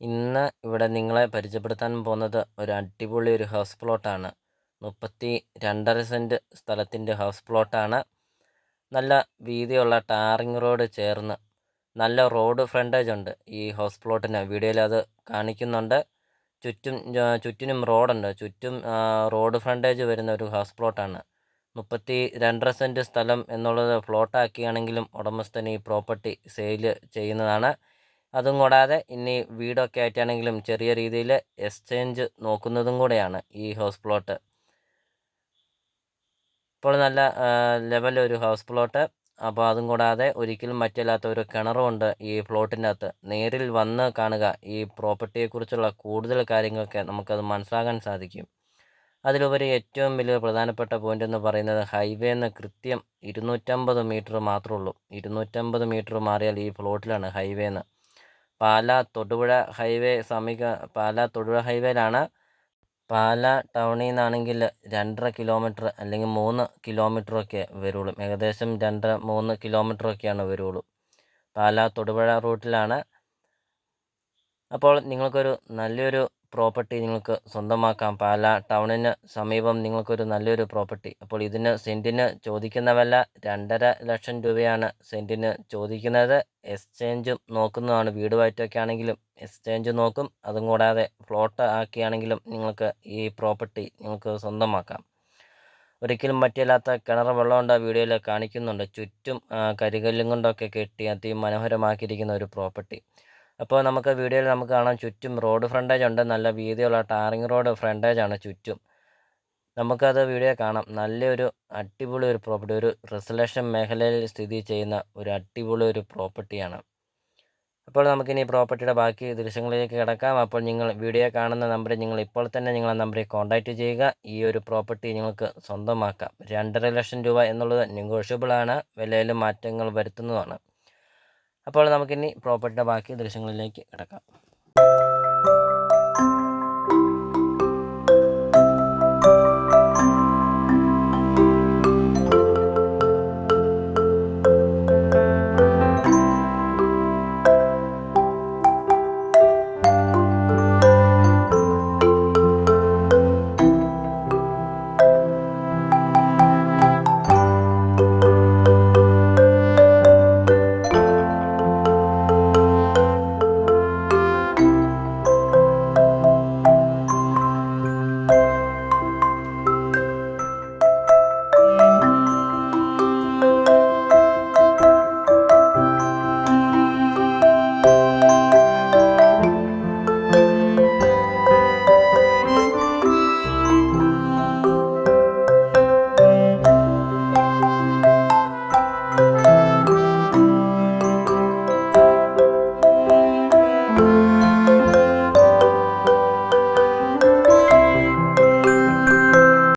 ഇന്ന് ഇവിടെ നിങ്ങളെ പരിചയപ്പെടുത്താൻ പോകുന്നത് ഒരു അടിപൊളി ഒരു ഹൗസ് പ്ലോട്ടാണ്. 32.5 സെൻറ്റ് സ്ഥലത്തിൻ്റെ ഹൗസ് പ്ലോട്ടാണ്. നല്ല വീതിയുള്ള ടാറിങ് റോഡ് ചേർന്ന് നല്ല റോഡ് ഫ്രണ്ടേജ് ഉണ്ട് ഈ ഹൗസ് പ്ലോട്ടിന്. വീഡിയോയിൽ അത് കാണിക്കുന്നുണ്ട്. ചുറ്റിനും റോഡുണ്ട്. ചുറ്റും റോഡ് ഫ്രണ്ടേജ് വരുന്ന ഒരു ഹൗസ് പ്ലോട്ടാണ്. 32.5 സെൻറ്റ് സ്ഥലം എന്നുള്ളത് പ്ലോട്ടാക്കിയാണെങ്കിലും ഉടമസ്ഥൻ ഈ പ്രോപ്പർട്ടി സെയിൽ ചെയ്യുന്നതാണ്. അതും കൂടാതെ ഇനി വീടൊക്കെ ആയിട്ടാണെങ്കിലും ചെറിയ രീതിയിൽ എക്സ്ചേഞ്ച് നോക്കുന്നതും കൂടെയാണ് ഈ ഹൗസ് പ്ലോട്ട്. ഇപ്പോൾ നല്ല ലെവൽ ഒരു ഹൗസ് പ്ലോട്ട്. അപ്പോൾ അതും കൂടാതെ ഒരിക്കലും മറ്റില്ലാത്ത ഒരു കിണറുമുണ്ട് ഈ പ്ലോട്ടിൻ്റെ അകത്ത്. നേരിൽ വന്ന് കാണുക. ഈ പ്രോപ്പർട്ടിയെക്കുറിച്ചുള്ള കൂടുതൽ കാര്യങ്ങളൊക്കെ നമുക്കത് മനസ്സിലാക്കാൻ സാധിക്കും. അതിലുപരി ഏറ്റവും വലിയ പ്രധാനപ്പെട്ട പോയിന്റ് എന്ന് പറയുന്നത് ഹൈവേന്ന് കൃത്യം 250 മീറ്റർ മാത്രമേ ഉള്ളൂ. 250 മീറ്റർ മാറിയാൽ ഈ പ്ലോട്ടിലാണ് ഹൈവേന്ന്. പാലാ തൊടുപുഴ ഹൈവേ പാലാ തൊടുപുഴ ഹൈവേയിലാണ്. പാലാ ടൗണിൽ നിന്നാണെങ്കിൽ 2.5 കിലോമീറ്റർ അല്ലെങ്കിൽ 3 കിലോമീറ്ററൊക്കെ വരുള്ളൂ. ഏകദേശം 2-3 കിലോമീറ്ററൊക്കെയാണ് വരുള്ളൂ. പാലാ തൊടുപുഴ റൂട്ടിലാണ്. അപ്പോൾ നിങ്ങൾക്കൊരു നല്ലൊരു പ്രോപ്പർട്ടി നിങ്ങൾക്ക് സ്വന്തമാക്കാം. പാലാ ടൗണിന് സമീപം നിങ്ങൾക്കൊരു നല്ലൊരു പ്രോപ്പർട്ടി. അപ്പോൾ ഇതിന് സെൻറ്റിന് ചോദിക്കുന്ന വില 2.5 ലക്ഷം രൂപയാണ് സെൻറ്റിന് ചോദിക്കുന്നത്. എക്സ്ചേഞ്ചും നോക്കുന്നതാണ്. വീടുമായിട്ടൊക്കെ ആണെങ്കിലും എക്സ്ചേഞ്ച് നോക്കും. അതും കൂടാതെ പ്ലോട്ട് ആക്കിയാണെങ്കിലും നിങ്ങൾക്ക് ഈ പ്രോപ്പർട്ടി നിങ്ങൾക്ക് സ്വന്തമാക്കാം. ഒരിക്കലും പറ്റില്ലാത്ത കിണർ വെള്ളമുണ്ട് വീഡിയോയിൽ കാണിക്കുന്നുണ്ട്. ചുറ്റും കരികല്ലും കൊണ്ടൊക്കെ കെട്ടി അതിമനോഹരമാക്കിയിരിക്കുന്ന ഒരു പ്രോപ്പർട്ടി. അപ്പോൾ നമുക്ക് വീഡിയോയിൽ നമുക്ക് കാണാം, ചുറ്റും റോഡ് ഫ്രണ്ടേജ് ഉണ്ട്. നല്ല വീതിയുള്ള ടാറിങ് റോഡ് ഫ്രണ്ടേജാണ് ചുറ്റും. നമുക്കത് വീഡിയോ കാണാം. നല്ലൊരു അടിപൊളി ഒരു പ്രോപ്പർട്ടി, ഒരു റെസിഡൻഷ്യൽ മേഖലയിൽ സ്ഥിതി ചെയ്യുന്ന ഒരു അടിപൊളി ഒരു പ്രോപ്പർട്ടിയാണ്. അപ്പോൾ നമുക്കിനി പ്രോപ്പർട്ടിയുടെ ബാക്കി ദൃശ്യങ്ങളിലേക്ക് കിടക്കാം. അപ്പോൾ നിങ്ങൾ വീഡിയോ കാണുന്ന നമ്പറിൽ നിങ്ങൾ ഇപ്പോൾ തന്നെ നിങ്ങളെ നമ്പറിൽ കോൺടാക്റ്റ് ചെയ്യുക. ഈ ഒരു പ്രോപ്പർട്ടി നിങ്ങൾക്ക് സ്വന്തമാക്കാം. 2.5 ലക്ഷം രൂപ എന്നുള്ളത് നെഗോഷ്യബിൾ ആണ്. വിലയിൽ മാറ്റങ്ങൾ വരുത്തുന്നതാണ്. അപ്പോൾ നമുക്കിനി പ്രോപ്പർട്ടിയുടെ ബാക്കി ദൃശ്യങ്ങളിലേക്ക് കിടക്കാം.